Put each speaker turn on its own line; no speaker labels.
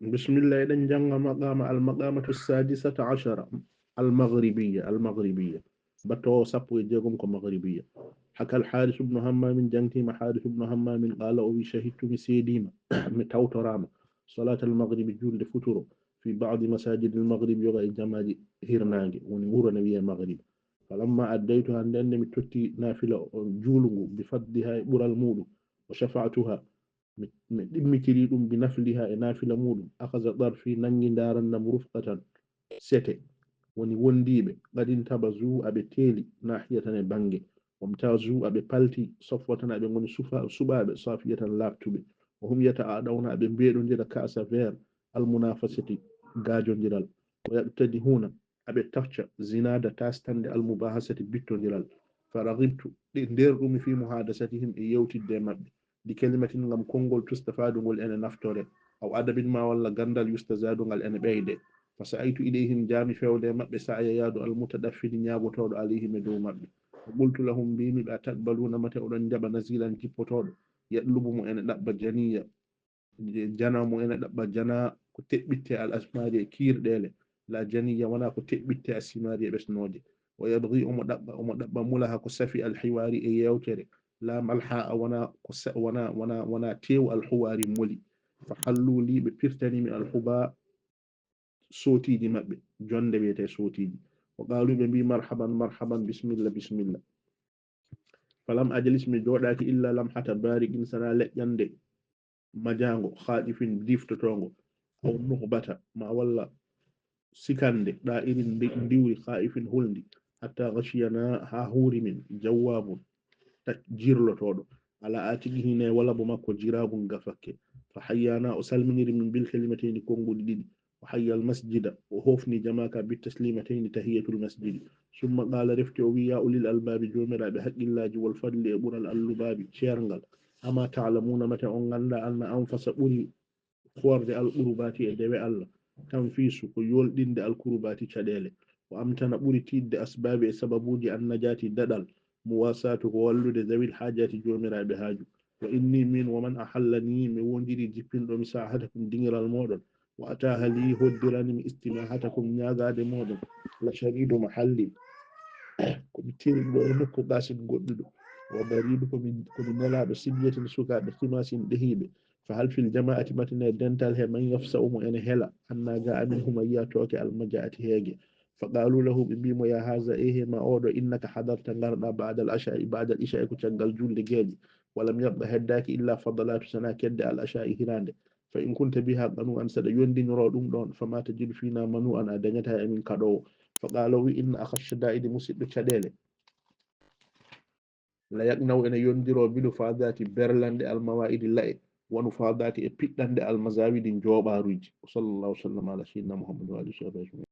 بسم الله إذن جنغ المقامة السادسة عشرة المغربية بتو سبو يجيكم كمغربية. حكى الحارث بن همام جنتي حارث بن همام قال أبي شهدت مسيديما متوت راما صلاة المغرب جول فترو في بعض مساجد المغرب يغا جماجي هيرنانجي ونور نبي المغرب. فلما أديت عندن متوتي نافلة جولو بفضها برا المول وشفعتها ɗimmitiri ɗum bi nafliha e nafila muɗum akaza ɗarfi nangi darannam rufqatan sete woni wondiɓe gadin taba zu aɓe teeli nahiyatan e bange wamta zu aɓe palti sofwatan aɓe goni suɓaɓe safiyatan laftuɓe o hum yata aɗawna aɓe mbeɗodira kasa ver almunafasati gajodiral o yaɓtadi huna aɓe tafca zinada tastande almubahasati bittodiral faragibtu ɗe nder ɗum fi muhadasatihim e yewtidde maɓɓe di kalimatin ngam kongol tustafadugol ene naftore aw adabin ma walla gandal yustazadungal ene ɓeyde fa sa'aytu ilayhim jami fewde maɓɓe sa'aya yaadu almutadaffidi ñagotoɗo alayhim e dow maɓɓe qultu lahum mbimi ɓe taqbaluna mate oɗon jaɓa nasilan jippotoɗo yatlubu mo ene ɗaɓɓa janiya jana mo ene ɗaɓɓa jana ko teɓɓitte al asmari e kirɗele la janiya wona ko teɓɓitte asimari e ɓesnoje o yabgi omo ɗaɓɓa mulaha ko safi alhiwari e yewtere la malha wana tew alhuwari moli fa hallu li ɓe pirtanimi alhuba sotiji maɓɓe jonde wiyete sotiji o qalu ɓe mbi marhaban marhaban bismillah bismillah falam ajalis mi joɗaki illa lam hata bariqin sana leƴƴande majango haɗifin diftotongo aw nuhbata ma walla sikande ɗa irin ndiwri haifin hulndi hatta gashiyana ha huri min jawabun jirlotoɗo ala atiqihi ne wala bo makko jirabun gafakke fa hayyana o salminiri min bil kalimatayni konguɗi ɗiɗi o hayya al masjida o hofni jamaka bit taslimatayni tahiyatul masjidi summa qala refti o wi ya ulil albabi jomiraɓe haqqillaji wal fadli e ɓural allubabi ceergal ama ta'lamuna mata on ganda anna anfasa ɓuri horde al qurbati e dewe Allah tanfisu ko yolɗinde al qurbati caɗele o amtana ɓuri tidde asbabi e sababuji annajati daɗal muwasatu ko wallude zawil hajati jomiraɓe haaju wa inni min waman ahallani mi wondiri jippinɗo mi sahatakum dingiral moɗon wa ataha li hoddirani mi istimahatakum ñagade moɗon la sharidu mahalli komi tirɗo e nokku gasin goɗɗuɗo wa baridu komi nelaɗo sibiyatin sukaɓe himasin ɗehiɓe fa hal fil jama'ati matine dental he man yafsa'umo ene hela annaga amin huma yiya toke almajaati heege فقالوا له بيمو يا هذا إيه ما أودو إنك حضرت غردا بعد العشاء كتشغل جول جيجي ولم يبقى هداك إلا فضلات سنة كد العشاء هراند فإن كنت بها قنو أن سد يندن رودون دون فما تجد فينا منو أن أدنيتها من كدو فقالوا إن أخ الشدائد مسيب تشديل لا يقنو إن يندرو بلفاظات برلاند الموائد اللائي ونفاضات بيتلاند المزاويد جوابا ريج وصلى الله وسلم على سيدنا محمد وعلى آله وصحبه